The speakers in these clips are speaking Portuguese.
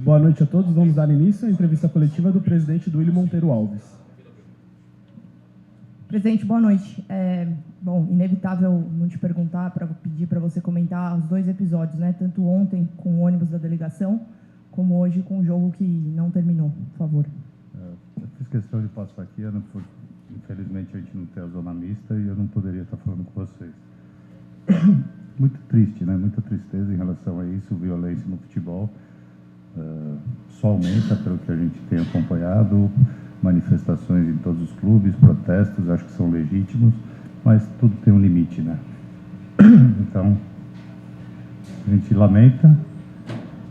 Boa noite a todos. Vamos dar início à entrevista coletiva do presidente Duílio Monteiro Alves. Presidente, boa noite. Bom, inevitável não te perguntar, para pedir para você comentar os dois episódios, né? Tanto ontem com o ônibus da delegação, como hoje com o jogo que não terminou. Por favor. Eu fiz questão de passar aqui, Ana, porque infelizmente a gente não tem a zona mista e eu não poderia estar falando com vocês. Muito triste, né? Muita tristeza em relação a isso, violência no futebol. Só aumenta pelo que a gente tem acompanhado, manifestações em todos os clubes, protestos, acho que são legítimos, mas tudo tem um limite, né? Então, a gente lamenta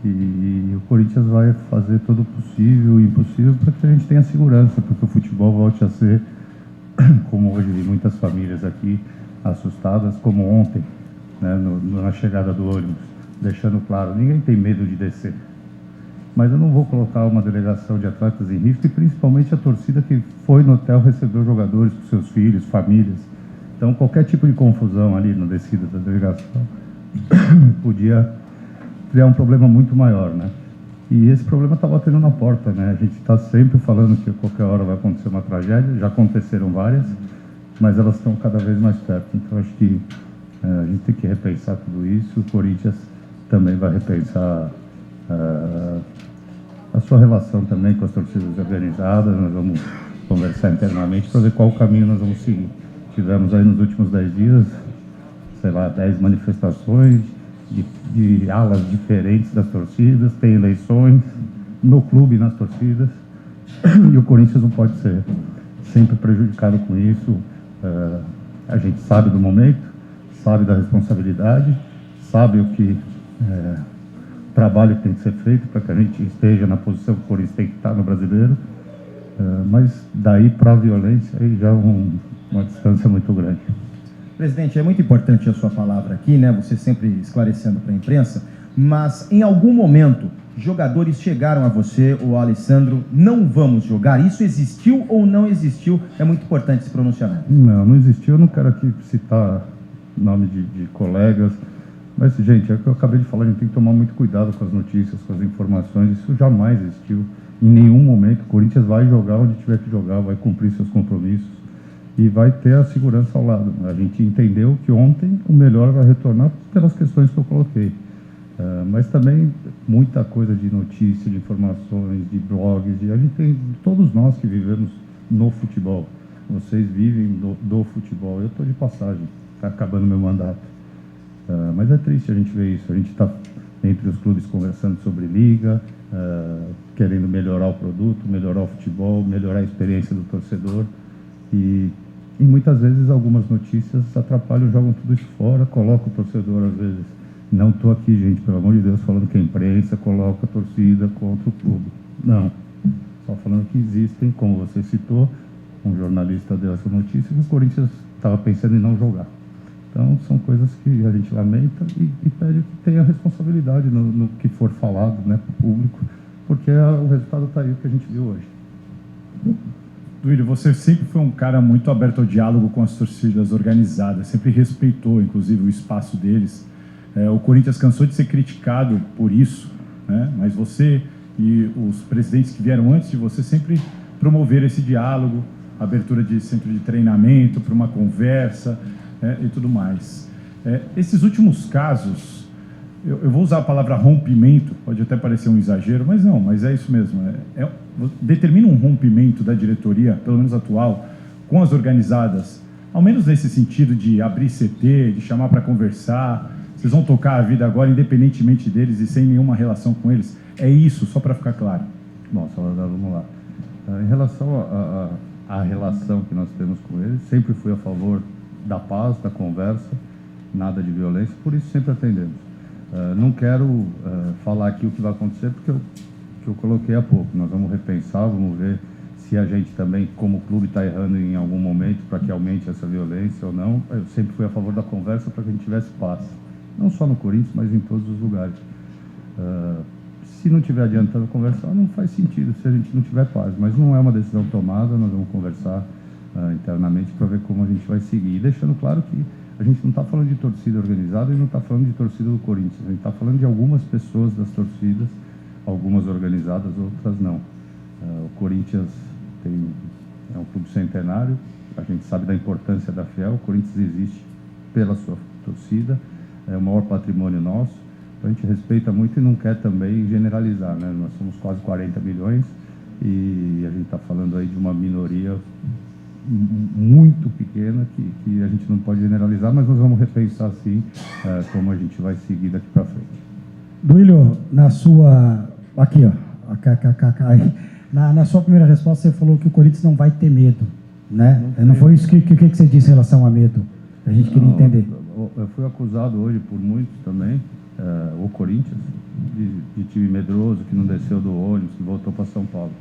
e o Corinthians vai fazer todo o possível e impossível para que a gente tenha segurança, porque o futebol volte a ser, como hoje vi muitas famílias aqui assustadas, como ontem, né, na chegada do ônibus, deixando claro, ninguém tem medo de descer. Mas eu não vou colocar uma delegação de atletas em risco e principalmente a torcida que foi no hotel receber os jogadores com seus filhos, famílias. Então, qualquer tipo de confusão ali na descida da delegação podia criar um problema muito maior, né? E esse problema está batendo na porta, né? A gente está sempre falando que a qualquer hora vai acontecer uma tragédia, já aconteceram várias, mas elas estão cada vez mais perto. Então, acho que a gente tem que repensar tudo isso. O Corinthians também vai repensar a sua relação também com as torcidas organizadas. Nós vamos conversar internamente para ver qual caminho nós vamos seguir. Tivemos aí nos últimos 10 dias, sei lá, 10 manifestações de alas diferentes das torcidas, tem eleições no clube e nas torcidas, e o Corinthians não pode ser sempre prejudicado com isso. A gente sabe do momento, sabe da responsabilidade, sabe o que trabalho que tem que ser feito para que a gente esteja na posição que o Corinthians tem que estar no Brasileiro, mas daí para a violência aí já é uma distância muito grande. Presidente, é muito importante a sua palavra aqui, né? Você sempre esclarecendo para a imprensa, mas em algum momento jogadores chegaram a você, o Alessandro, não vamos jogar. Isso existiu ou não existiu? É muito importante esse pronunciamento. Não existiu. Eu não quero aqui citar nome de colegas, mas, gente, é o que eu acabei de falar, a gente tem que tomar muito cuidado com as notícias, com as informações. Isso jamais existiu. Em nenhum momento. O Corinthians vai jogar onde tiver que jogar, vai cumprir seus compromissos e vai ter a segurança ao lado. A gente entendeu que ontem o melhor vai retornar pelas questões que eu coloquei. Mas também muita coisa de notícia, de informações, de blogs. A gente tem, todos nós que vivemos no futebol. Vocês vivem do futebol. Eu estou de passagem, está acabando meu mandato. Mas é triste a gente ver isso. A gente está entre os clubes conversando sobre liga, querendo melhorar o produto, melhorar o futebol, melhorar a experiência do torcedor. E muitas vezes algumas notícias atrapalham, jogam tudo isso fora, colocam o torcedor às vezes. Não estou aqui, gente, pelo amor de Deus, falando que a imprensa coloca a torcida contra o clube. Não. Só falando que existem, como você citou, um jornalista deu essa notícia, que o Corinthians estava pensando em não jogar. Então, são coisas que a gente lamenta e pede que tenha responsabilidade no que for falado, né, para o público, porque o resultado está aí, o que a gente viu hoje. Duílio, você sempre foi um cara muito aberto ao diálogo com as torcidas organizadas, sempre respeitou, inclusive, o espaço deles. O Corinthians cansou de ser criticado por isso, né? Mas você e os presidentes que vieram antes de você sempre promoveram esse diálogo, abertura de centro de treinamento para uma conversa, e tudo mais. Esses últimos casos, eu vou usar a palavra rompimento, pode até parecer um exagero, mas não, mas é isso mesmo. Determina um rompimento da diretoria, pelo menos atual, com as organizadas, ao menos nesse sentido de abrir CT, de chamar para conversar. Vocês vão tocar a vida agora independentemente deles e sem nenhuma relação com eles. É isso, só para ficar claro. Bom, Salvador, vamos lá. Em relação à relação que nós temos com eles, sempre fui a favor da paz, da conversa, nada de violência, por isso sempre atendemos. Não quero falar aqui o que vai acontecer, porque eu coloquei há pouco. Nós vamos repensar, vamos ver se a gente também, como clube, está errando em algum momento para que aumente essa violência ou não. Eu sempre fui a favor da conversa para que a gente tivesse paz. Não só no Corinthians, mas em todos os lugares. Se não estiver adiantando conversar, não faz sentido se a gente não tiver paz. Mas não é uma decisão tomada, nós vamos conversar internamente para ver como a gente vai seguir. E deixando claro que a gente não está falando de torcida organizada e não está falando de torcida do Corinthians. A gente está falando de algumas pessoas das torcidas, algumas organizadas, outras não. O Corinthians é um clube centenário, a gente sabe da importância da Fiel, o Corinthians existe pela sua torcida, é o maior patrimônio nosso, então a gente respeita muito e não quer também generalizar, né? Nós somos quase 40 milhões e a gente está falando aí de uma minoria muito pequena que a gente não pode generalizar, mas nós vamos repensar sim como a gente vai seguir daqui para frente. Duílio, na sua... Aqui, ó. Na sua primeira resposta, você falou que o Corinthians não vai ter medo, né? Não foi isso que você disse em relação a medo? A gente queria entender. Eu fui acusado hoje por muitos também, o Corinthians, de time medroso, que não desceu do ônibus, que voltou para São Paulo.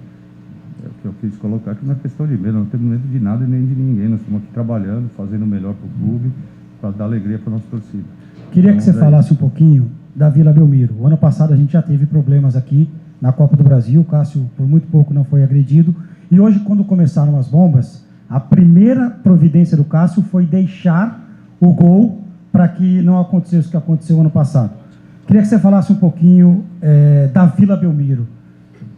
O que eu quis colocar aqui não é questão de medo, não temos medo de nada e nem de ninguém. Nós estamos aqui trabalhando, fazendo o melhor para o clube, para dar alegria para a nossa torcida. Queria que você falasse um pouquinho da Vila Belmiro. O ano passado a gente já teve problemas aqui na Copa do Brasil, o Cássio por muito pouco não foi agredido. E hoje, quando começaram as bombas, a primeira providência do Cássio foi deixar o gol para que não acontecesse o que aconteceu ano passado. Queria que você falasse um pouquinho da Vila Belmiro.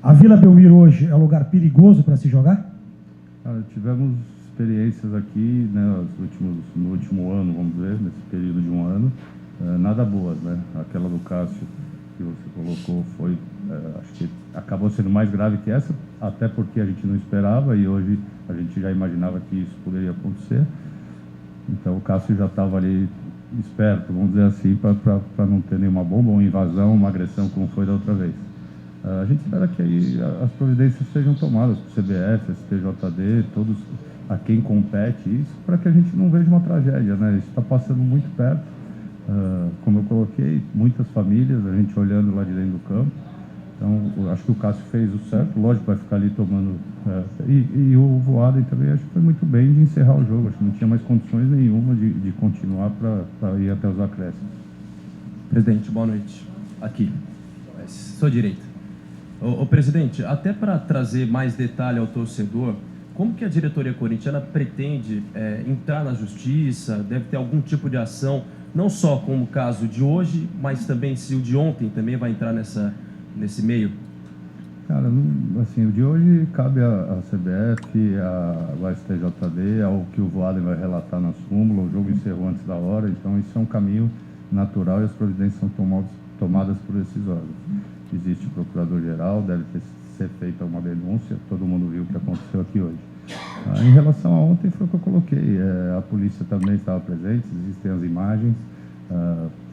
A Vila Belmiro hoje é um lugar perigoso para se jogar? Tivemos experiências aqui, né, no último ano, vamos dizer, nesse período de um ano, nada boas, né? Aquela do Cássio que você colocou foi, acho que acabou sendo mais grave que essa, até porque a gente não esperava e hoje a gente já imaginava que isso poderia acontecer. Então o Cássio já estava ali esperto, vamos dizer assim, para não ter nenhuma bomba, uma invasão, uma agressão como foi da outra vez. A gente espera que aí as providências sejam tomadas por CBF, STJD, todos a quem compete isso, para que a gente não veja uma tragédia, né? Isso está passando muito perto, como eu coloquei, muitas famílias, a gente olhando lá de dentro do campo. Então, acho que o Cássio fez o certo, lógico, vai ficar ali tomando... E o Voaden também, acho que foi muito bem de encerrar o jogo, acho que não tinha mais condições nenhuma de continuar para ir até os acréscimos. Presidente, boa noite. Aqui, sua direita. Ô presidente, até para trazer mais detalhe ao torcedor, como que a diretoria corintiana pretende entrar na justiça? Deve ter algum tipo de ação, não só como o caso de hoje, mas também se o de ontem também vai entrar nesse meio? Cara, assim, o de hoje cabe a CBF, a STJD, ao que o Voaden vai relatar na súmula. O jogo encerrou antes da hora, então isso é um caminho natural e as providências são tomadas por esses órgãos. Existe o procurador-geral, deve ser feita uma denúncia, todo mundo viu o que aconteceu aqui hoje. Em relação a ontem, foi o que eu coloquei, a polícia também estava presente, existem as imagens,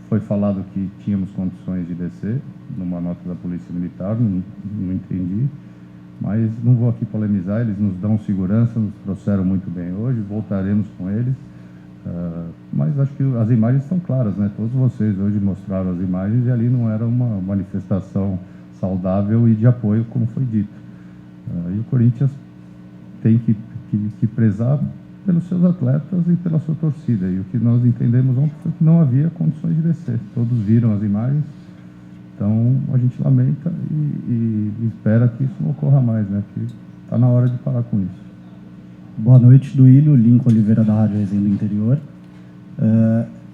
foi falado que tínhamos condições de descer, numa nota da Polícia Militar, não entendi, mas não vou aqui polemizar, eles nos dão segurança, nos trouxeram muito bem hoje, voltaremos com eles, mas acho que as imagens estão claras, né? Todos vocês hoje mostraram as imagens e ali não era uma manifestação saudável e de apoio, como foi dito. E o Corinthians tem que prezar pelos seus atletas e pela sua torcida. E o que nós entendemos ontem foi que não havia condições de descer. Todos viram as imagens, então a gente lamenta e espera que isso não ocorra mais, né? Que está na hora de parar com isso. Boa noite, Duílio, Lincoln Oliveira da Rádio Resenha do Interior.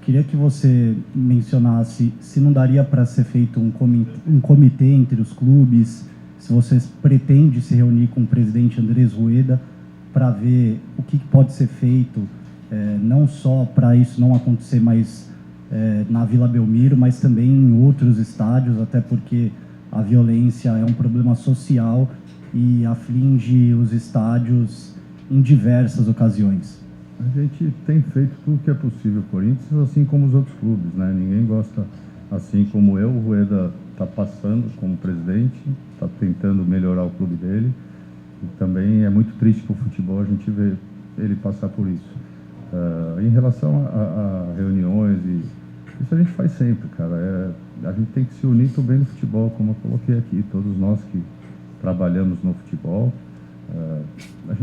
Queria que você mencionasse se não daria para ser feito um comitê entre os clubes, se vocês pretendem se reunir com o presidente Andrés Rueda para ver o que pode ser feito, não só para isso não acontecer mais na Vila Belmiro, mas também em outros estádios, até porque a violência é um problema social e aflige os estádios em diversas ocasiões. A gente tem feito tudo o que é possível, Corinthians, assim como os outros clubes, né? Ninguém gosta, assim como eu, o Rueda está passando como presidente, está tentando melhorar o clube dele, e também é muito triste para o futebol a gente ver ele passar por isso. Em relação a reuniões, isso a gente faz sempre, cara. A gente tem que se unir também no futebol, como eu coloquei aqui, todos nós que trabalhamos no futebol. A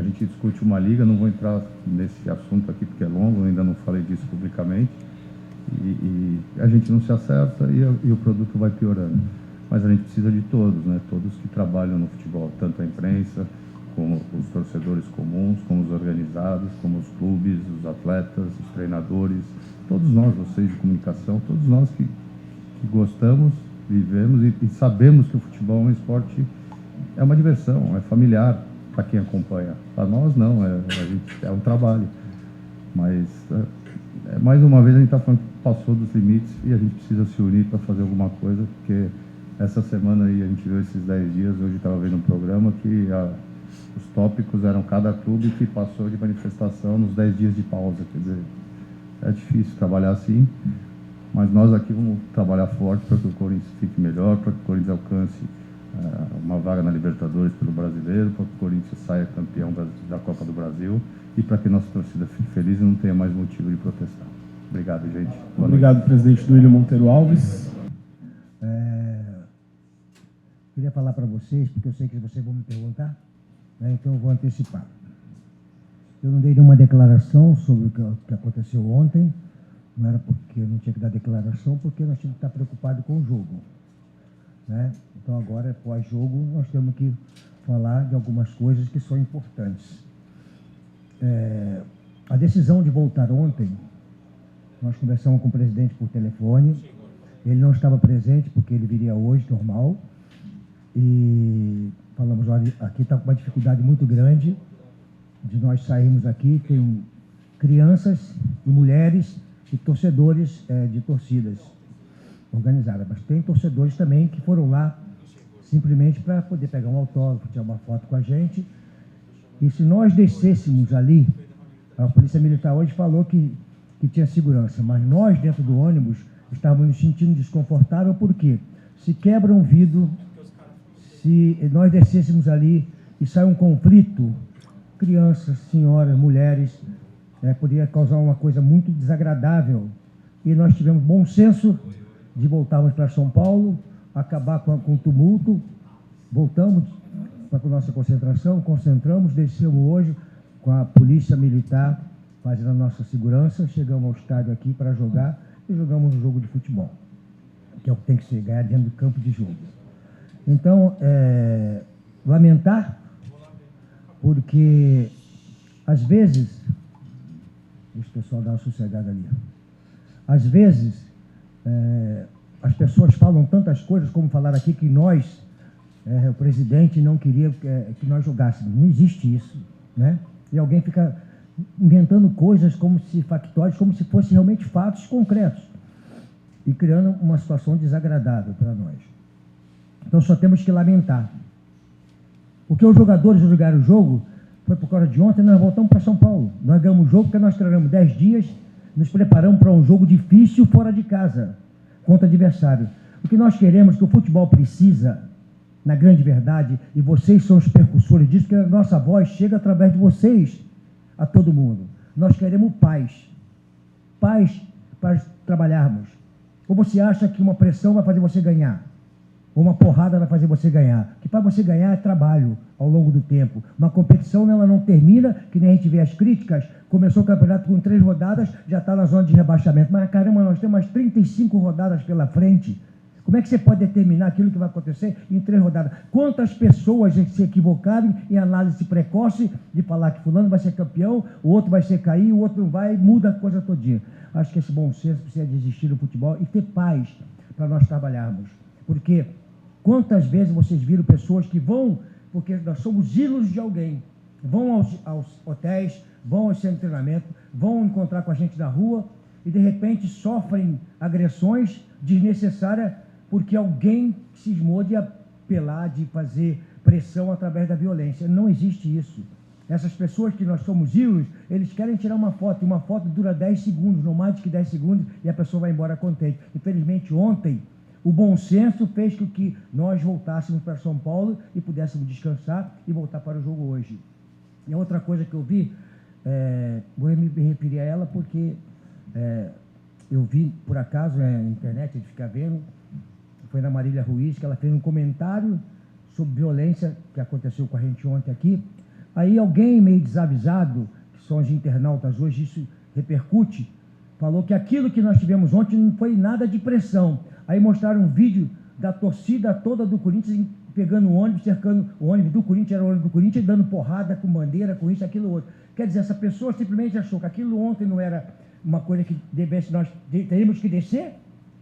gente discute uma liga, não vou entrar nesse assunto aqui porque é longo, ainda não falei disso publicamente, e a gente não se acerta e o produto vai piorando. Mas a gente precisa de todos, né? Todos que trabalham no futebol, tanto a imprensa como os torcedores comuns, como os organizados, como os clubes, os atletas, os treinadores, todos nós, vocês de comunicação, todos nós que gostamos, vivemos e sabemos que o futebol é um esporte, é uma diversão, é familiar para quem acompanha. Para nós não, é um trabalho. Mas mais uma vez a gente está falando que passou dos limites e a gente precisa se unir para fazer alguma coisa, porque essa semana aí a gente viu esses 10 dias, hoje estava vendo um programa que os tópicos eram cada clube que passou de manifestação nos 10 dias de pausa. Quer dizer, é difícil trabalhar assim, mas nós aqui vamos trabalhar forte para que o Corinthians fique melhor, para que o Corinthians alcance uma vaga na Libertadores pelo Brasileiro, para que o Corinthians saia campeão da Copa do Brasil e para que nossa torcida fique feliz e não tenha mais motivo de protestar. Obrigado, gente. Obrigado, presidente Duílio Monteiro Alves. Queria falar para vocês, porque eu sei que vocês vão me perguntar, né, então eu vou antecipar. Eu não dei nenhuma declaração sobre o que aconteceu ontem, não era porque eu não tinha que dar declaração, porque nós tínhamos que estar preocupados com o jogo. Né? Então agora, pós-jogo, nós temos que falar de algumas coisas que são importantes. A decisão de voltar ontem, nós conversamos com o presidente por telefone, ele não estava presente porque ele viria hoje, normal, e falamos, olha, aqui está com uma dificuldade muito grande de nós sairmos aqui, tem crianças e mulheres e torcedores de torcidas organizadas, mas tem torcedores também que foram lá simplesmente para poder pegar um autógrafo, tirar uma foto com a gente. E se nós descêssemos ali, a Polícia Militar hoje falou que tinha segurança, mas nós dentro do ônibus estávamos nos sentindo desconfortável, porque se quebra um vidro, se nós descêssemos ali e sai um conflito, crianças, senhoras, mulheres, poderia causar uma coisa muito desagradável. E nós tivemos bom senso de voltarmos para São Paulo, acabar com o tumulto, voltamos para a nossa concentração, concentramos, descemos hoje com a Polícia Militar fazendo a nossa segurança, chegamos ao estádio aqui para jogar e jogamos um jogo de futebol, que é o que tem que ser, ganhar dentro do campo de jogo. Então, lamentar, porque às vezes, deixa o pessoal dar uma sossegada ali, às vezes as pessoas falam tantas coisas, como falaram aqui que nós, o presidente não queria que nós jogássemos. Não existe isso, né? E alguém fica inventando coisas como se factuais, como se fossem realmente fatos concretos e criando uma situação desagradável para nós. Então só temos que lamentar. Porque os jogadores jogaram o jogo, foi por causa de ontem, nós voltamos para São Paulo. Nós ganhamos o jogo porque nós treinamos 10 dias, nos preparamos para um jogo difícil fora de casa, contra adversário. O que nós queremos, que o futebol precisa, na grande verdade, e vocês são os percussores disso, que a nossa voz chega através de vocês a todo mundo. Nós queremos paz. Paz para trabalharmos. Ou você acha que uma pressão vai fazer você ganhar? Ou uma porrada vai fazer você ganhar? Que para você ganhar é trabalho ao longo do tempo. Uma competição ela não termina, que nem a gente vê as críticas, começou o campeonato com 3 rodadas, já está na zona de rebaixamento. Mas caramba, nós temos mais 35 rodadas pela frente. Como é que você pode determinar aquilo que vai acontecer em 3 rodadas? Quantas pessoas se equivocaram em análise precoce de falar que fulano vai ser campeão, o outro vai ser cair, o outro não vai, muda a coisa todinha. Acho que esse bom senso precisa existir no futebol e ter paz para nós trabalharmos. Porque quantas vezes vocês viram pessoas que vão, porque nós somos ídolos de alguém, vão aos hotéis, vão aos centros de treinamento, vão encontrar com a gente na rua e de repente sofrem agressões desnecessárias porque alguém cismou de apelar, de fazer pressão através da violência. Não existe isso. Essas pessoas que nós somos ídolos, eles querem tirar uma foto, e uma foto dura 10 segundos, não mais do que 10 segundos, e a pessoa vai embora contente. Infelizmente, ontem, o bom senso fez com que nós voltássemos para São Paulo e pudéssemos descansar e voltar para o jogo hoje. E a outra coisa que eu vi, vou me referir a ela porque eu vi, por acaso, na internet, a gente fica vendo, foi na Marília Ruiz, que ela fez um comentário sobre violência que aconteceu com a gente ontem aqui. Aí alguém meio desavisado, que são os internautas hoje, isso repercute, falou que aquilo que nós tivemos ontem não foi nada de pressão. Aí mostraram um vídeo da torcida toda do Corinthians pegando o ônibus, cercando o ônibus do Corinthians, era o ônibus do Corinthians, dando porrada com bandeira, com isso, aquilo, outro. Quer dizer, essa pessoa simplesmente achou que aquilo ontem não era uma coisa que nós teríamos que descer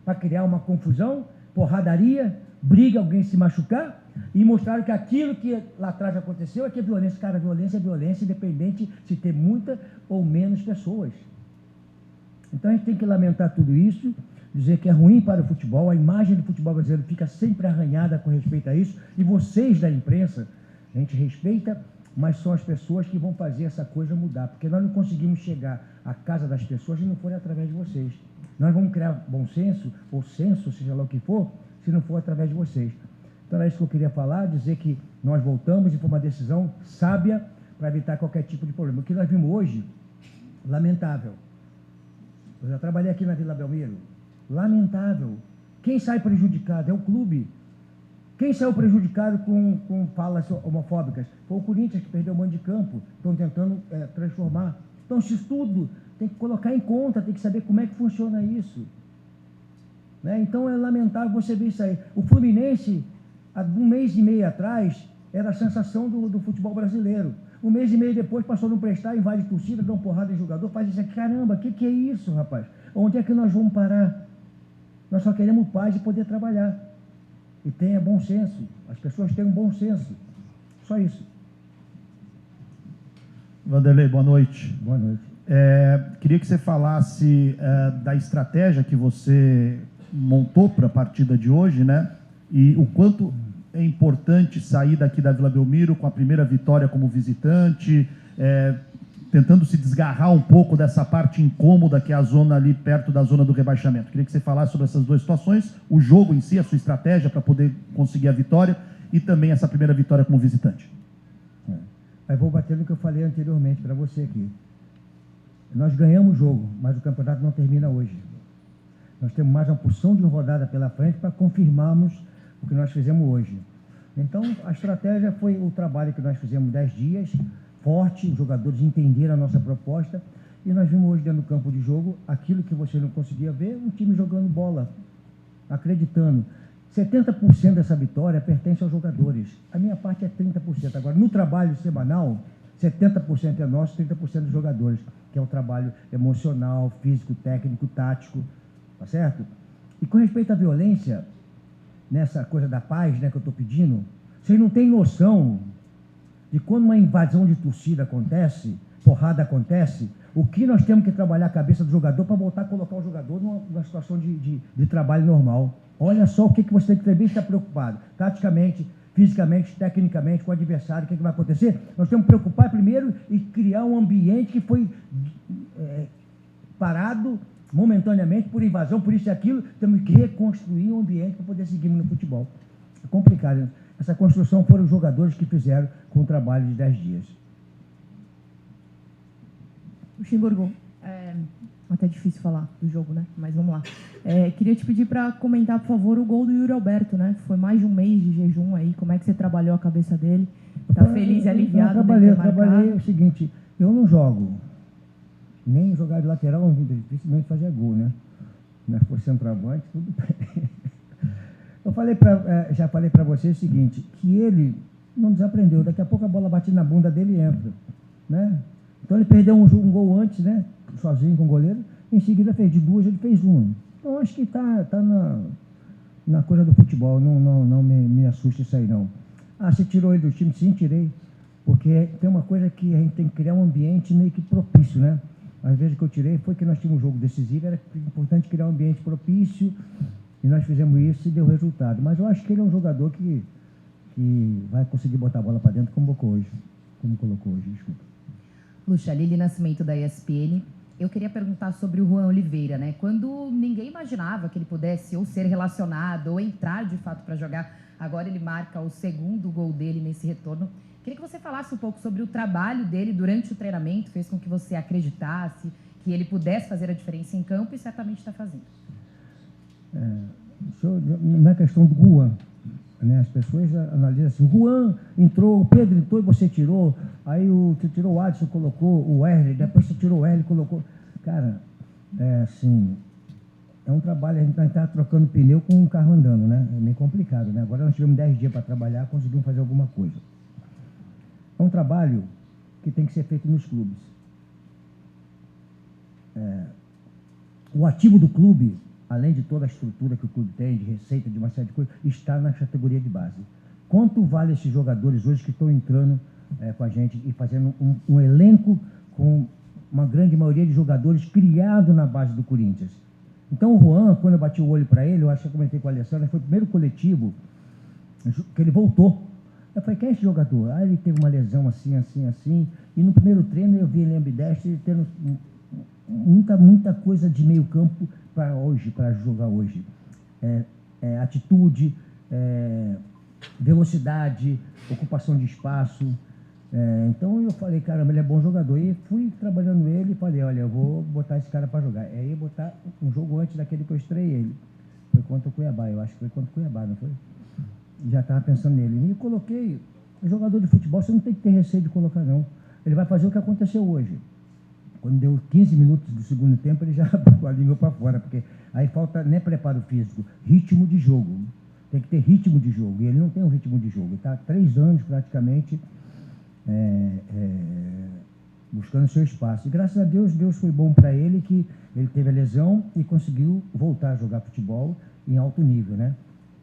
para criar uma confusão, porradaria, briga, alguém se machucar, e mostraram que aquilo que lá atrás aconteceu é que a violência, cara, violência é violência, independente se ter muita ou menos pessoas. Então a gente tem que lamentar tudo isso, dizer que é ruim para o futebol, a imagem do futebol brasileiro fica sempre arranhada com respeito a isso, e vocês da imprensa, a gente respeita, mas são as pessoas que vão fazer essa coisa mudar, porque nós não conseguimos chegar à casa das pessoas se não for através de vocês. Nós vamos criar bom senso, ou senso, seja lá o que for, se não for através de vocês. Então é isso que eu queria falar, dizer que nós voltamos e foi uma decisão sábia para evitar qualquer tipo de problema. O que nós vimos hoje, lamentável. Eu já trabalhei aqui na Vila Belmiro, lamentável. Quem sai prejudicado é o clube. Quem saiu prejudicado com falas homofóbicas? Foi o Corinthians, que perdeu o mando de campo. Estão tentando transformar. Então, isso tudo tem que colocar em conta, tem que saber como é que funciona isso. Né? Então, é lamentável você ver isso aí. O Fluminense, há um mês e meio atrás, era a sensação do futebol brasileiro. Um mês e meio depois, passou a não prestar, invade torcida, dá uma porrada em jogador, faz isso aqui. Caramba, o que é isso, rapaz? Onde é que nós vamos parar? Nós só queremos paz e poder trabalhar. E tenha bom senso. As pessoas têm um bom senso. Só isso. Vanderlei, boa noite. Boa noite. Queria que você falasse da estratégia que você montou para a partida de hoje, né? E o quanto é importante sair daqui da Vila Belmiro com a primeira vitória como visitante, tentando se desgarrar um pouco dessa parte incômoda que é a zona ali perto da zona do rebaixamento. Queria que você falasse sobre essas duas situações, o jogo em si, a sua estratégia para poder conseguir a vitória e também essa primeira vitória como visitante. Aí vou bater no que eu falei anteriormente para você aqui. Nós ganhamos o jogo, mas o campeonato não termina hoje. Nós temos mais uma porção de rodada pela frente para confirmarmos o que nós fizemos hoje. Então, a estratégia foi o trabalho que nós fizemos 10 dias, forte, os jogadores entenderam a nossa proposta, e nós vimos hoje dentro do campo de jogo aquilo que você não conseguia ver, um time jogando bola, acreditando. 70% dessa vitória pertence aos jogadores. A minha parte é 30%. Agora, no trabalho semanal, 70% é nosso, 30% dos jogadores, que é o trabalho emocional, físico, técnico, tático, tá certo? E com respeito à violência, nessa coisa da paz, né, que eu estou pedindo, vocês não têm noção de quando uma invasão de torcida acontece, porrada acontece, o que nós temos que trabalhar a cabeça do jogador para voltar a colocar o jogador numa situação de trabalho normal. Olha só o que você tem que também estar preocupado, taticamente, fisicamente, tecnicamente, com o adversário, o que vai acontecer? Nós temos que preocupar primeiro e criar um ambiente que foi parado momentaneamente por invasão, por isso e aquilo, temos que reconstruir um ambiente para poder seguir no futebol. É complicado, né? Essa construção foram os jogadores que fizeram com o trabalho de 10 dias. Luxemburgo, até difícil falar do jogo, né? Mas vamos lá. Queria te pedir para comentar, por favor, o gol do Yuri Alberto, né? Foi mais de um mês de jejum aí. Como é que você trabalhou a cabeça dele? Tá feliz e aliviado? Eu trabalhei o seguinte, eu não jogo. Nem jogar de lateral, dificilmente fazia gol, né? Mas por centroavante, tudo bem. Eu já falei para você o seguinte, que ele não desaprendeu. Daqui a pouco a bola bate na bunda dele e entra, né? Então ele perdeu um gol antes, né? Sozinho com o goleiro. Em seguida fez de duas, ele fez uma. Então acho que tá na coisa do futebol. Não me assusta isso aí, não. Ah, você tirou ele do time? Sim, tirei. Porque tem uma coisa que a gente tem que criar um ambiente meio que propício, né? Às vezes que eu tirei foi que nós tínhamos um jogo decisivo, era importante criar um ambiente propício, e nós fizemos isso e deu resultado. Mas eu acho que ele é um jogador que vai conseguir botar a bola para dentro como colocou hoje, desculpa. Luxa, Lili Nascimento da ESPN. Eu queria perguntar sobre o Juan Oliveira, né? Quando ninguém imaginava que ele pudesse ou ser relacionado ou entrar de fato para jogar, agora ele marca o segundo gol dele nesse retorno. Queria que você falasse um pouco sobre o trabalho dele durante o treinamento, fez com que você acreditasse que ele pudesse fazer a diferença em campo e certamente está fazendo. Na questão do Juan, né, as pessoas analisam assim, o Juan entrou, o Pedro entrou e você tirou, aí você tirou o Adson, colocou o Wesley, depois você tirou o Wesley e colocou. Cara, assim, é um trabalho, a gente está trocando pneu com um carro andando, né? É meio complicado, né? Agora nós tivemos 10 dias para trabalhar, conseguimos fazer alguma coisa. É um trabalho que tem que ser feito nos clubes. O ativo do clube, além de toda a estrutura que o clube tem, de receita, de uma série de coisas, está na categoria de base. Quanto vale esses jogadores hoje que estão entrando com a gente e fazendo um elenco com uma grande maioria de jogadores criados na base do Corinthians? Então o Juan, quando eu bati o olho para ele, eu acho que eu comentei com a Alessandra, foi o primeiro coletivo que ele voltou. Eu falei, quem é esse jogador? Ah, ele teve uma lesão assim, assim, assim, e no primeiro treino eu vi ele ambidestro tendo muita coisa de meio campo para hoje, para jogar hoje. Atitude, velocidade, ocupação de espaço. Então eu falei, caramba, ele é bom jogador. E fui trabalhando ele e falei, olha, eu vou botar esse cara para jogar. Aí eu botar um jogo antes daquele que eu estreiei ele. Foi contra o Cuiabá, eu acho que foi contra o Cuiabá, não foi? Já estava pensando nele. E coloquei, jogador de futebol, você não tem que ter receio de colocar, não. Ele vai fazer o que aconteceu hoje. Quando deu 15 minutos do segundo tempo, ele já botou a língua para fora, porque aí falta nem preparo físico, ritmo de jogo. Tem que ter ritmo de jogo, e ele não tem um ritmo de jogo. Ele está há 3 anos, praticamente, buscando seu espaço. E graças a Deus, Deus foi bom para ele, que ele teve a lesão e conseguiu voltar a jogar futebol em alto nível, né?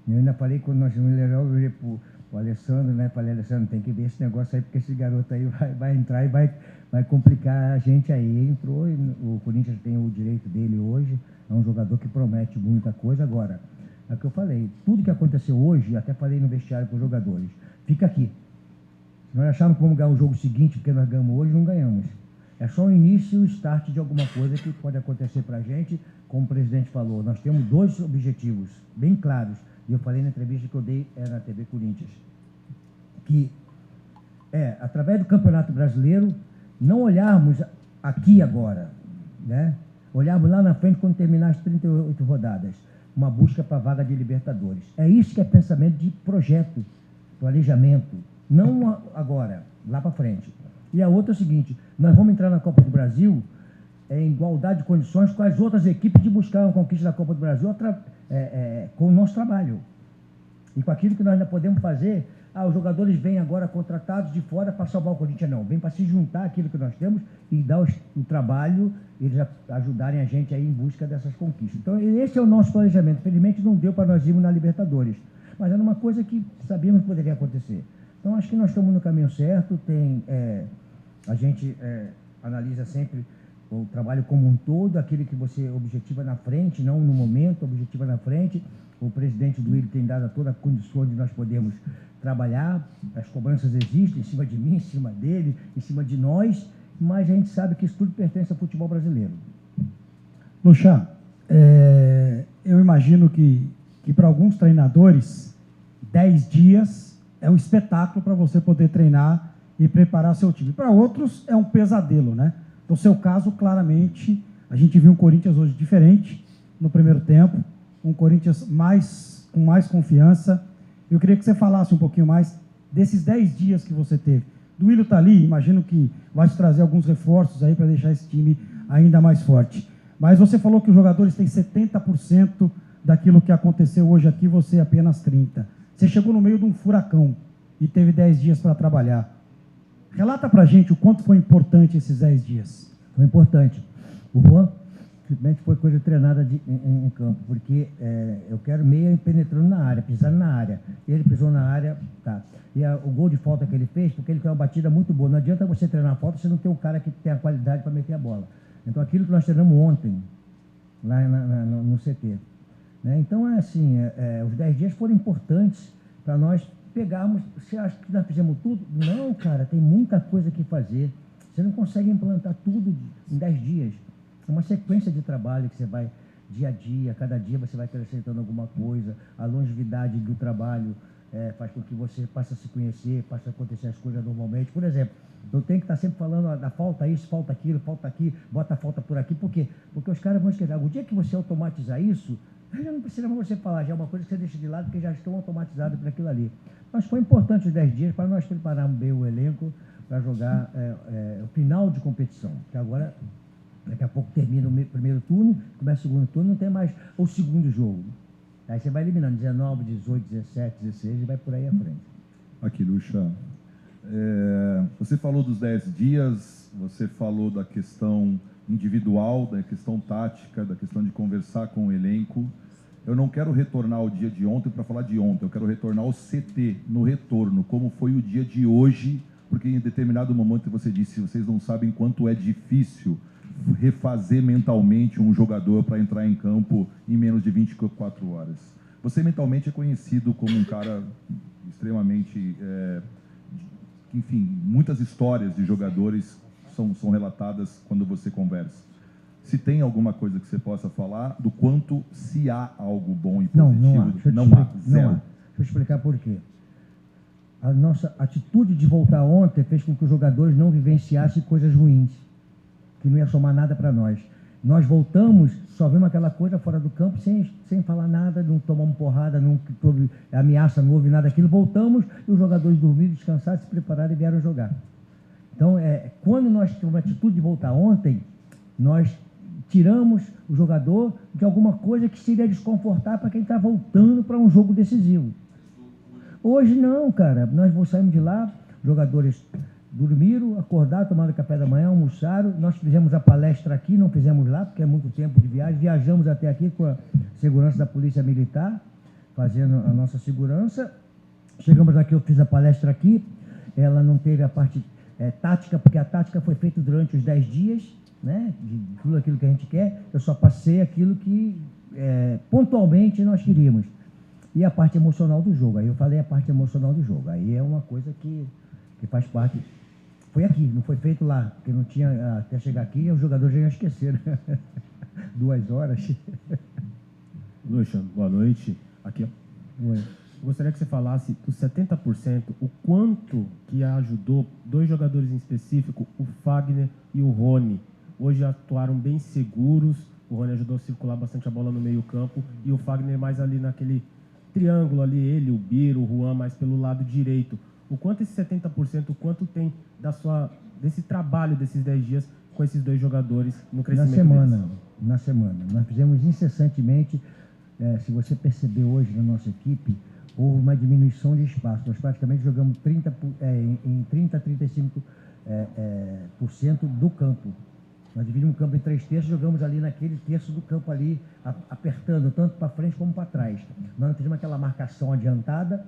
Eu ainda falei, quando nós vimos ele, eu olhei para o Alessandro, né? Falei, Alessandro, tem que ver esse negócio aí, porque esse garoto aí vai entrar e vai complicar a gente aí. Ele entrou, e o Corinthians tem o direito dele hoje, é um jogador que promete muita coisa. Agora, é o que eu falei, tudo que aconteceu hoje, até falei no vestiário com os jogadores, fica aqui. Nós achamos que vamos ganhar o jogo seguinte, porque nós ganhamos hoje, não ganhamos. É só o início, o start de alguma coisa que pode acontecer para a gente. Como o presidente falou, nós temos 2 objetivos bem claros. E eu falei na entrevista que eu dei na TV Corinthians. Que através do Campeonato Brasileiro, não olharmos aqui agora, né? Olharmos lá na frente quando terminar as 38 rodadas. Uma busca para a vaga de Libertadores. É isso que é pensamento de projeto, planejamento. Não agora, lá para frente. E a outra é o seguinte, nós vamos entrar na Copa do Brasil em igualdade de condições com as outras equipes de buscar uma conquista da Copa do Brasil com o nosso trabalho. E com aquilo que nós ainda podemos fazer, os jogadores vêm agora contratados de fora para salvar o Corinthians, não. Vem para se juntar àquilo que nós temos e dar o trabalho, eles ajudarem a gente aí em busca dessas conquistas. Então, esse é o nosso planejamento. Felizmente não deu para nós irmos na Libertadores, mas era uma coisa que sabíamos que poderia acontecer. Então, acho que nós estamos no caminho certo. A gente analisa sempre o trabalho como um todo, aquele que você objetiva na frente, não no momento, objetiva na frente. O presidente do Willi tem dado toda a condição de nós podermos trabalhar. As cobranças existem em cima de mim, em cima dele, em cima de nós, mas a gente sabe que isso tudo pertence ao futebol brasileiro. Lucha, eu imagino que para alguns treinadores, 10 dias é um espetáculo para você poder treinar e preparar seu time. Para outros, é um pesadelo, né? No seu caso, claramente, a gente viu um Corinthians hoje diferente no primeiro tempo, um Corinthians com mais confiança. Eu queria que você falasse um pouquinho mais desses 10 dias que você teve. Do Willi tá ali, imagino que vai te trazer alguns reforços aí para deixar esse time ainda mais forte. Mas você falou que os jogadores têm 70% daquilo que aconteceu hoje aqui, você apenas 30%. Você chegou no meio de um furacão e teve 10 dias para trabalhar. Relata para a gente o quanto foi importante esses 10 dias. Foi importante. O Juan simplesmente foi coisa treinada em campo, porque eu quero meia penetrando na área, pisando na área. Ele pisou na área, tá. E o gol de falta que ele fez, porque ele tem uma batida muito boa. Não adianta você treinar a falta se não tem um cara que tem a qualidade para meter a bola. Então, aquilo que nós treinamos ontem, lá no CT. Né? Então, os 10 dias foram importantes para nós pegarmos. Você acha que nós fizemos tudo? Não, cara, tem muita coisa que fazer. Você não consegue implantar tudo em 10 dias. É uma sequência de trabalho que você vai dia a dia, cada dia você vai acrescentando alguma coisa. A longevidade do trabalho faz com que você passe a se conhecer, passe a acontecer as coisas normalmente. Por exemplo, eu tenho que estar sempre falando da falta isso, falta aquilo, falta aqui, bota a falta por aqui. Por quê? Porque os caras vão esquecer. O dia que você automatizar isso, já não precisa mais você falar, já é uma coisa que você deixa de lado, porque já estão automatizados para aquilo ali. Mas foi importante os 10 dias para nós prepararmos bem o elenco para jogar o final de competição, que agora Daqui a pouco termina o primeiro turno, começa o segundo turno, não tem mais o segundo jogo. Aí você vai eliminando 19, 18, 17, 16 e vai por aí à frente. Aqui, Lucha. Você falou dos 10 dias, você falou da questão individual, da questão tática, da questão de conversar com o elenco. Eu não quero retornar ao dia de ontem para falar de ontem, eu quero retornar ao CT, no retorno, como foi o dia de hoje, porque em determinado momento você disse, vocês não sabem quanto é difícil refazer mentalmente um jogador para entrar em campo em menos de 24 horas. Você mentalmente é conhecido como um cara extremamente... enfim, muitas histórias de jogadores são relatadas quando você conversa. Se tem alguma coisa que você possa falar do quanto se há algo bom e positivo? Não há. Zero. Não há. Deixa eu explicar por quê. A nossa atitude de voltar ontem fez com que os jogadores não vivenciassem coisas ruins, que não ia somar nada para nós. Nós voltamos, só vimos aquela coisa fora do campo, sem falar nada, não tomamos porrada, não houve ameaça, não houve nada daquilo. Voltamos e os jogadores dormiram, descansaram, se prepararam e vieram jogar. Então, quando nós tivemos a atitude de voltar ontem, nós tiramos o jogador de alguma coisa que seria desconfortável para quem está voltando para um jogo decisivo. Hoje não, cara. Nós saímos de lá, jogadores dormiram, acordaram, tomaram café da manhã, almoçaram. Nós fizemos a palestra aqui, não fizemos lá, porque é muito tempo de viagem. Viajamos até aqui com a segurança da Polícia Militar, fazendo a nossa segurança. Chegamos aqui, eu fiz a palestra aqui. Ela não teve a parte tática, porque a tática foi feita durante os 10 dias, né, de tudo aquilo que a gente quer. Eu só passei aquilo que pontualmente nós queríamos. E a parte emocional do jogo. Aí eu falei a parte emocional do jogo. Aí é uma coisa que faz parte. Foi aqui, não foi feito lá, porque não tinha, até chegar aqui, os jogadores já iam esquecer. 2 horas. Lucha, boa noite. Aqui, ó. Oi. Eu gostaria que você falasse dos 70%, o quanto que ajudou 2 jogadores em específico, o Fagner e o Rony. Hoje atuaram bem seguros, o Rony ajudou a circular bastante a bola no meio campo e o Fagner mais ali naquele triângulo ali, ele, o Biro, o Juan mais pelo lado direito. O quanto esse 70%, o quanto tem desse trabalho desses 10 dias com esses 2 jogadores no crescimento deles? Na semana. Nós fizemos incessantemente, se você perceber hoje na nossa equipe, houve uma diminuição de espaço. Nós praticamente jogamos em 30% a 35% do campo. Nós dividimos o campo em 3 terços, jogamos ali naquele terço do campo ali, apertando tanto para frente como para trás. Nós não fizemos aquela marcação adiantada.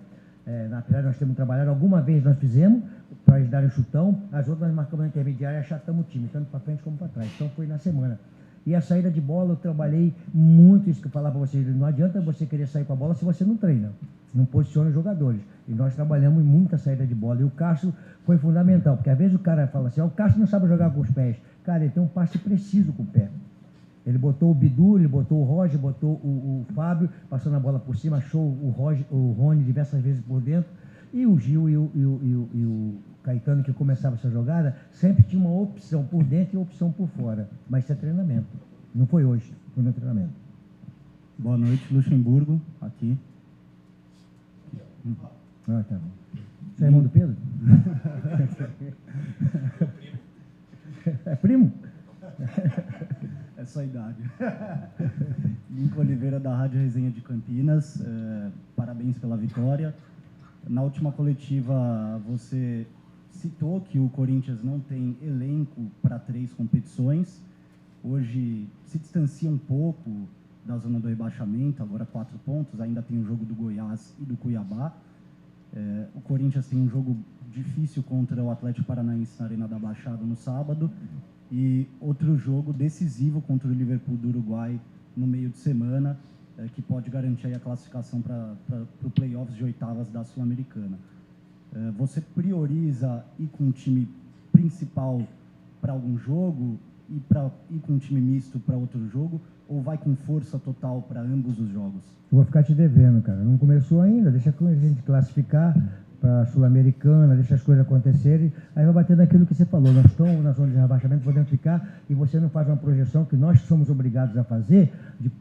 Na verdade, nós temos trabalhado, alguma vez nós fizemos, para eles darem chutão, as outras nós marcamos na intermediária e achatamos o time, tanto para frente como para trás. Então foi na semana. E a saída de bola, eu trabalhei muito, isso que eu falava para vocês, não adianta você querer sair com a bola se você não treina, não posiciona os jogadores. E nós trabalhamos muita saída de bola. E o Cássio foi fundamental, porque às vezes o cara fala assim, o Cássio não sabe jogar com os pés. Cara, ele tem um passe preciso com o pé. Ele botou o Bidu, ele botou o Roger, botou o Fábio, passando a bola por cima, achou o Rony diversas vezes por dentro. E o Gil e o Caetano, que começava essa jogada, sempre tinha uma opção por dentro e uma opção por fora. Mas isso é treinamento. Não foi hoje, foi no treinamento. Boa noite, Luxemburgo, aqui. Ah, tá bom. Você é irmão do Pedro? É primo? É só a idade. Lincoln Oliveira, da Rádio Resenha de Campinas. Parabéns pela vitória. Na última coletiva, você citou que o Corinthians não tem elenco para 3 competições. Hoje se distancia um pouco da zona do rebaixamento, agora 4 pontos. Ainda tem o jogo do Goiás e do Cuiabá. O Corinthians tem um jogo difícil contra o Atlético Paranaense na Arena da Baixada no sábado. E outro jogo decisivo contra o Liverpool do Uruguai no meio de semana, que pode garantir aí a classificação para o playoffs de oitavas da Sul-Americana. Você prioriza ir com um time principal para algum jogo e ir com um time misto para outro jogo, ou vai com força total para ambos os jogos? Eu vou ficar te devendo, cara. Não começou ainda, deixa a gente classificar para a Sul-Americana, deixa as coisas acontecerem, aí vai bater naquilo que você falou. Nós estamos na zona de rebaixamento, podemos ficar, e você não faz uma projeção que nós somos obrigados a fazer,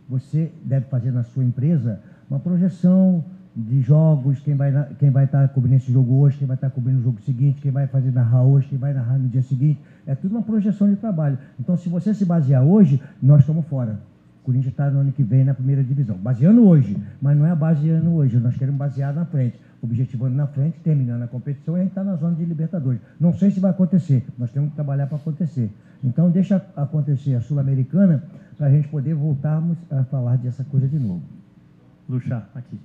você deve fazer na sua empresa, uma projeção de jogos, quem vai estar cobrindo esse jogo hoje, quem vai estar cobrindo o jogo seguinte, quem vai fazer narrar hoje, quem vai narrar no dia seguinte. É tudo uma projeção de trabalho. Então, se você se basear hoje, nós estamos fora. O Corinthians está no ano que vem na primeira divisão. Baseando hoje, mas não é baseando hoje. Nós queremos basear na frente. Objetivando na frente, terminando a competição e a gente está na zona de Libertadores. Não sei se vai acontecer. Nós temos que trabalhar para acontecer. Então, deixa acontecer a Sul-Americana para a gente poder voltarmos a falar dessa coisa de novo. Lucha, aqui.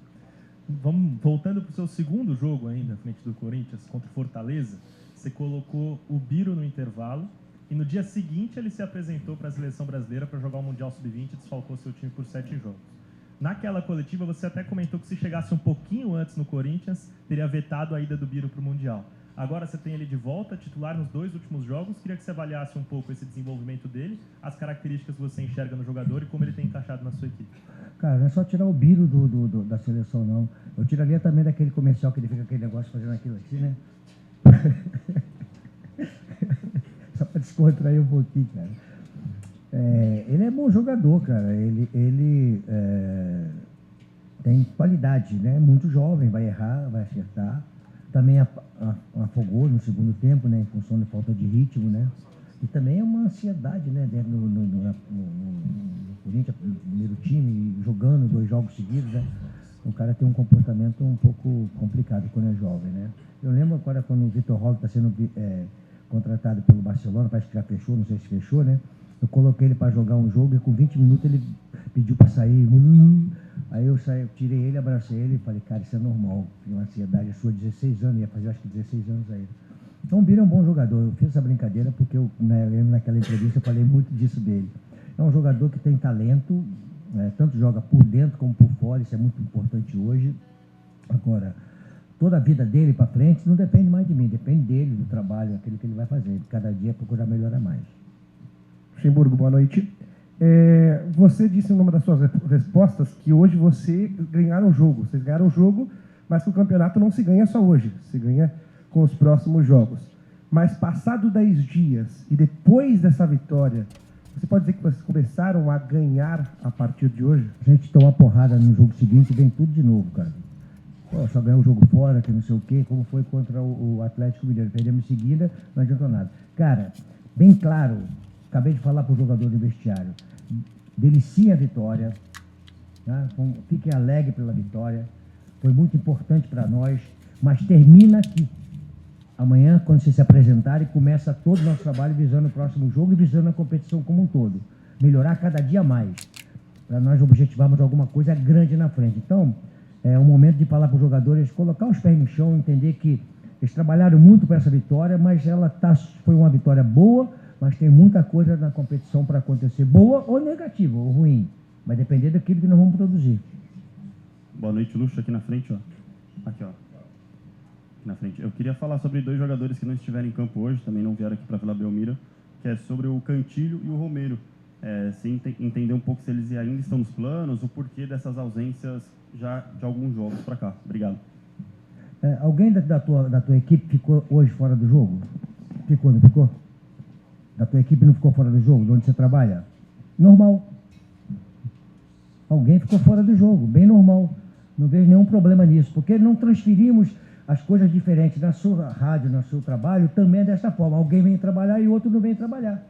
Voltando para o seu segundo jogo ainda, à frente do Corinthians, contra o Fortaleza, você colocou o Biro no intervalo e no dia seguinte ele se apresentou para a seleção brasileira para jogar o Mundial Sub-20 e desfalcou seu time por 7 jogos. Naquela coletiva você até comentou que se chegasse um pouquinho antes no Corinthians, teria vetado a ida do Biro para o Mundial. Agora você tem ele de volta, titular nos 2 últimos jogos. Queria que você avaliasse um pouco esse desenvolvimento dele, as características que você enxerga no jogador e como ele tem encaixado na sua equipe. Cara, não é só tirar o Biro da seleção, não. Eu tiraria também daquele comercial que ele fica aquele negócio fazendo aquilo assim, né? Só para descontrair um pouquinho, cara. Ele é bom jogador, cara. Ele tem qualidade, né? Muito jovem, vai errar, vai acertar. Também afogou no segundo tempo, né? Em função da falta de ritmo, né? E também é uma ansiedade, né? Dentro no Corinthians, no primeiro time, jogando 2 jogos seguidos, né? O cara tem um comportamento um pouco complicado quando é jovem, né? Eu lembro agora quando o Vitor Roque está sendo contratado pelo Barcelona, parece que já fechou, não sei se fechou, né? Eu coloquei ele para jogar um jogo e com 20 minutos ele pediu para sair. Aí eu tirei ele, abracei ele e falei, cara, isso é normal. Tem uma ansiedade sua, 16 anos, ia fazer acho que 16 anos aí. Então o Biro é um bom jogador. Eu fiz essa brincadeira porque eu lembro naquela entrevista, eu falei muito disso dele. É um jogador que tem talento, tanto joga por dentro como por fora, isso é muito importante hoje. Agora, toda a vida dele para frente não depende mais de mim, depende dele, do trabalho, aquilo que ele vai fazer. Cada dia procurar melhorar mais. Luxemburgo, boa noite. Você disse numa das suas respostas que hoje vocês ganharam o jogo. Vocês ganharam o jogo, mas que o campeonato não se ganha só hoje, se ganha com os próximos jogos. Mas passado 10 dias e depois dessa vitória, você pode dizer que vocês começaram a ganhar a partir de hoje? A gente toma uma porrada no jogo seguinte e vem tudo de novo, cara. Pô, só ganhou o jogo fora, que não sei o quê, como foi contra o Atlético Mineiro. Perdemos em seguida, não adiantou nada. Cara, bem claro, acabei de falar para o jogador do vestiário, delicie a vitória, tá? Fiquem alegres pela vitória, foi muito importante para nós, mas termina aqui. Amanhã, quando vocês se apresentarem, começa todo o nosso trabalho visando o próximo jogo e visando a competição como um todo. Melhorar cada dia mais, para nós objetivarmos alguma coisa grande na frente. Então, é o momento de falar para os jogadores, colocar os pés no chão, entender que eles trabalharam muito para essa vitória, mas foi uma vitória boa, mas tem muita coisa na competição para acontecer, boa ou negativa, ou ruim. Vai depender daquilo que nós vamos produzir. Boa noite, Luxo, aqui na frente, ó. Aqui, ó. Aqui na frente. Eu queria falar sobre 2 jogadores que não estiveram em campo hoje, também não vieram aqui para Vila Belmiro, que é sobre o Cantilho e o Romero. Sem entender um pouco se eles ainda estão nos planos, o porquê dessas ausências já de alguns jogos para cá. Obrigado. Alguém da tua equipe ficou hoje fora do jogo? Ficou, não ficou? Da tua equipe não ficou fora do jogo, de onde você trabalha? Normal. Alguém ficou fora do jogo, bem normal. Não vejo nenhum problema nisso, porque não transferimos as coisas diferentes na sua rádio, no seu trabalho, também é dessa forma. Alguém vem trabalhar e outro não vem trabalhar.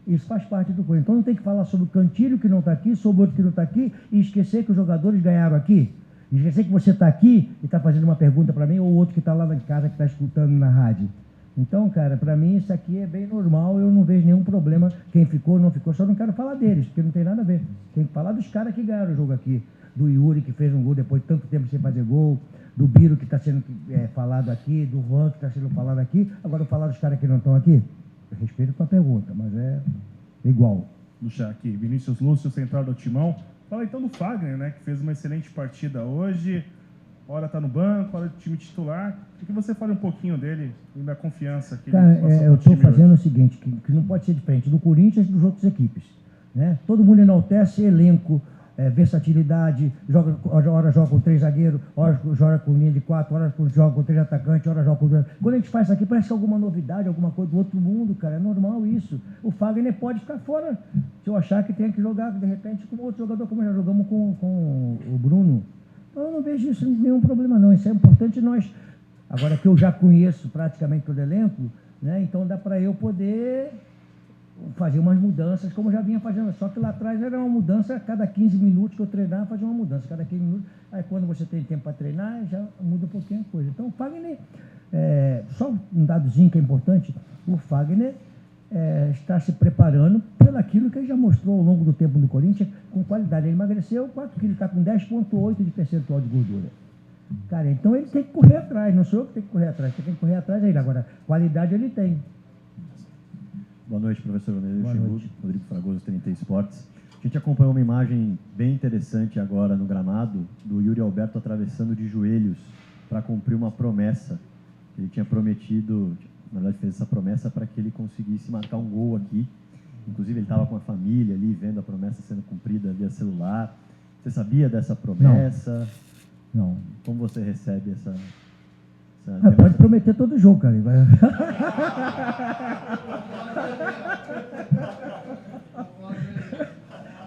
Isso faz parte do coisa. Então não tem que falar sobre o Cantilho que não está aqui, sobre o outro que não está aqui, e esquecer que os jogadores ganharam aqui. Esquecer que você está aqui e está fazendo uma pergunta para mim, ou outro que está lá em casa, que está escutando na rádio. Então, cara, para mim isso aqui é bem normal, eu não vejo nenhum problema. Quem ficou, não ficou, só não quero falar deles, porque não tem nada a ver. Tem que falar dos caras que ganharam o jogo aqui. Do Yuri, que fez um gol depois de tanto tempo sem fazer gol, do Biro, que está sendo falado aqui, do Juan, que está sendo falado aqui. Agora, falar dos caras que não estão aqui, eu respeito a tua pergunta, mas é igual. Luxa, aqui, Vinícius Lúcio, central do Timão. Fala então do Fagner, né, que fez uma excelente partida hoje. Hora está no banco, hora do time titular. Queria que você fale um pouquinho dele e da confiança que Cara, ele passou eu estou fazendo hoje. o seguinte, que não pode ser diferente do Corinthians e das outras equipes. Né? Todo mundo enaltece elenco, versatilidade, hora joga com 3 zagueiros, hora joga com linha de 4, hora joga com 3 atacantes, hora joga com 2. Quando a gente faz isso aqui, parece que é alguma novidade, alguma coisa do outro mundo, cara. É normal isso. O Fagner pode ficar fora se eu achar que tem que jogar, de repente, com outro jogador, como já jogamos com o Bruno. Eu não vejo isso nenhum problema, não. Isso é importante nós... Agora que eu já conheço praticamente todo o elenco, né, então dá para eu poder fazer umas mudanças, como eu já vinha fazendo. Só que lá atrás era uma mudança, a cada 15 minutos que eu treinava, fazia uma mudança. Cada 15 minutos, aí quando você tem tempo para treinar, já muda um pouquinho a coisa. Então o Fagner, só um dadozinho que é importante, o Fagner está se preparando pelo aquilo que ele já mostrou ao longo do tempo do Corinthians, com qualidade. Ele emagreceu 4 quilos, está com 10,8 de percentual de gordura. Cara, então ele tem que correr atrás, não sou eu que tenho que correr atrás, você tem que correr atrás dele. Agora, qualidade ele tem. Boa noite, professor Rodrigo Fragoso, TNT Esportes. A gente acompanhou uma imagem bem interessante agora no gramado do Yuri Alberto atravessando de joelhos para cumprir uma promessa. Ele tinha prometido, na verdade fez essa promessa para que ele conseguisse marcar um gol aqui. Inclusive ele estava com a família ali, vendo a promessa sendo cumprida via celular. Você sabia dessa promessa? Não. Como você recebe essa pode prometer todo jogo, cara.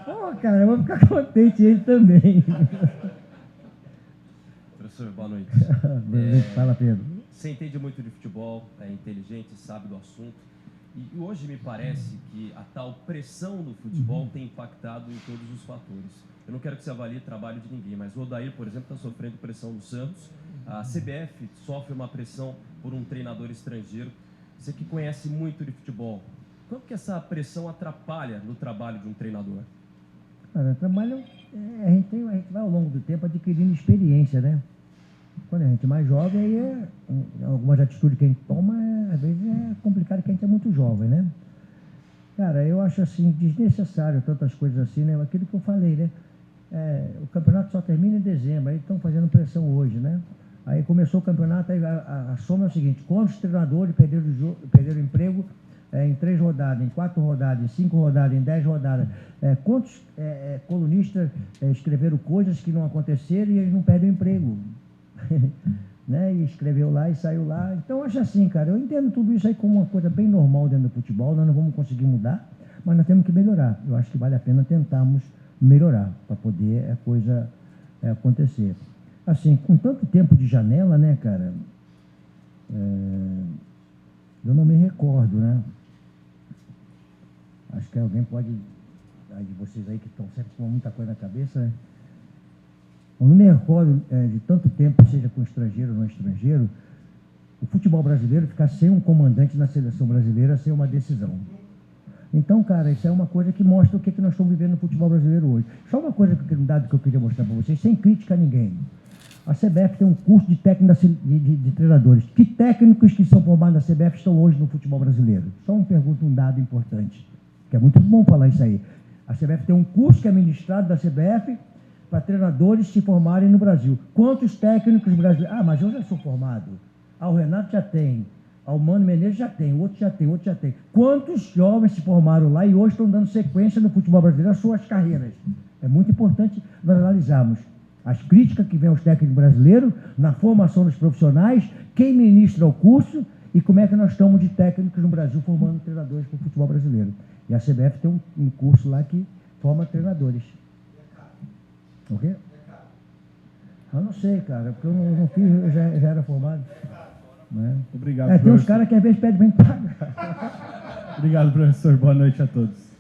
Pô, cara, eu vou ficar contente ele também. Professor, boa noite. Fala, Pedro. Você entende muito de futebol, é inteligente, sabe do assunto. E hoje me parece que a tal pressão no futebol tem impactado em todos os fatores. Eu não quero que você avalie o trabalho de ninguém, mas o Odair, por exemplo, está sofrendo pressão no Santos. A CBF sofre uma pressão por um treinador estrangeiro. Você que conhece muito de futebol, quanto que essa pressão atrapalha no trabalho de um treinador? Cara, trabalho, a gente vai ao longo do tempo adquirindo experiência, né? Quando a gente é mais jovem, aí algumas atitudes que a gente toma, às vezes é complicado porque a gente é muito jovem, né? Cara, eu acho assim, desnecessário tantas coisas assim, né? Aquilo que eu falei, né? O campeonato só termina em dezembro, aí estão fazendo pressão hoje, né? Aí começou o campeonato, aí a soma é o seguinte: quantos treinadores perderam emprego em 3 rodadas, em 4 rodadas, em 5 rodadas, em 10 rodadas? Quantos colunistas escreveram coisas que não aconteceram e eles não perdem o emprego? Né? E escreveu lá e saiu lá. Então eu acho assim, cara, eu entendo tudo isso aí como uma coisa bem normal dentro do futebol. Nós não vamos conseguir mudar, mas nós temos que melhorar. Eu acho que vale a pena tentarmos melhorar para poder a coisa acontecer. Assim, com tanto tempo de janela, né, cara, eu não me recordo, né? Acho que alguém pode, aí de vocês aí que estão sempre com muita coisa na cabeça, né? Eu não me recordo de tanto tempo, seja com estrangeiro ou não estrangeiro, o futebol brasileiro ficar sem um comandante na seleção brasileira, sem uma decisão. Então, cara, isso é uma coisa que mostra o que nós estamos vivendo no futebol brasileiro hoje. Só uma coisa, um dado que eu queria mostrar para vocês, sem crítica a ninguém. A CBF tem um curso de técnico de treinadores. Que técnicos que são formados na CBF estão hoje no futebol brasileiro? Só uma pergunta, um dado importante, que é muito bom falar isso aí. A CBF tem um curso que é ministrado da CBF para treinadores se formarem no Brasil. Quantos técnicos brasileiros? Ah, mas eu já sou formado. Ah, o Renato já tem. Ah, o Mano Menezes já tem. O outro já tem, o outro já tem. Quantos jovens se formaram lá e hoje estão dando sequência no futebol brasileiro às suas carreiras? É muito importante nós analisarmos as críticas que vêm aos técnicos brasileiros, na formação dos profissionais, quem ministra o curso e como é que nós estamos de técnicos no Brasil formando treinadores para o futebol brasileiro. E a CBF tem um curso lá que forma treinadores. O quê? Eu não sei, cara, porque eu não fiz, eu já era formado. Né? Obrigado, tem uns caras que às vezes pedem bem pagar. Obrigado, professor. Boa noite a todos.